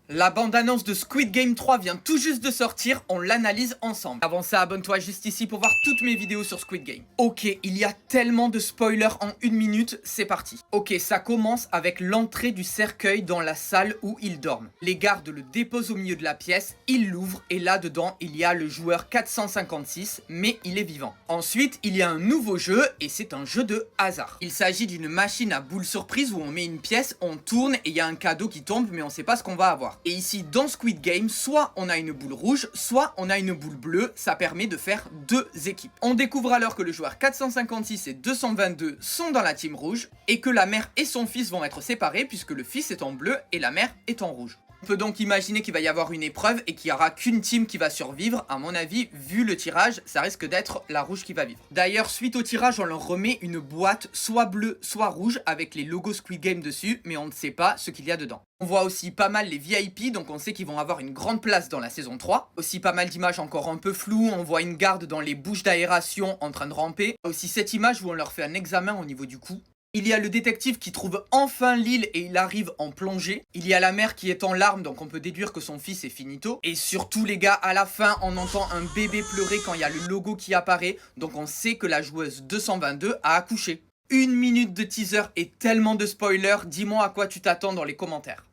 La bande-annonce de Squid Game 3 vient tout juste de sortir, on l'analyse ensemble. Avant ça, abonne-toi juste ici pour voir toutes mes vidéos sur Squid Game. Ok, il y a tellement de spoilers en 1 minute, c'est parti. Ok, ça commence avec l'entrée du cercueil dans la salle où ils dorment. Les gardes le déposent au milieu de la pièce, ils l'ouvrent et là-dedans, il y a le joueur 456, mais il est vivant. Ensuite, il y a un nouveau jeu et c'est un jeu de hasard. Il s'agit d'une machine à boules surprise où on met une pièce, on tourne et il y a un cadeau qui tombe mais on sait pas ce qu'on va avoir. Et ici, dans Squid Game, soit on a une boule rouge, soit on a une boule bleue. Ça permet de faire deux équipes. On découvre alors que le joueur 456 et 222 sont dans la team rouge et que la mère et son fils vont être séparés puisque le fils est en bleu et la mère est en rouge. On peut donc imaginer qu'il va y avoir une épreuve et qu'il n'y aura qu'une team qui va survivre. À mon avis, vu le tirage, ça risque d'être la rouge qui va vivre. D'ailleurs, suite au tirage, on leur remet une boîte soit bleue, soit rouge avec les logos Squid Game dessus, mais on ne sait pas ce qu'il y a dedans. On voit aussi pas mal les VIP, donc on sait qu'ils vont avoir une grande place dans la saison 3. Aussi pas mal d'images encore un peu floues, on voit une garde dans les bouches d'aération en train de ramper. Aussi cette image où on leur fait un examen au niveau du cou. Il y a le détective qui trouve enfin l'île et il arrive en plongée. Il y a la mère qui est en larmes, donc on peut déduire que son fils est finito. Et surtout les gars, à la fin, on entend un bébé pleurer quand il y a le logo qui apparaît. Donc on sait que la joueuse 222 a accouché. 1 minute de teaser et tellement de spoilers, dis-moi à quoi tu t'attends dans les commentaires.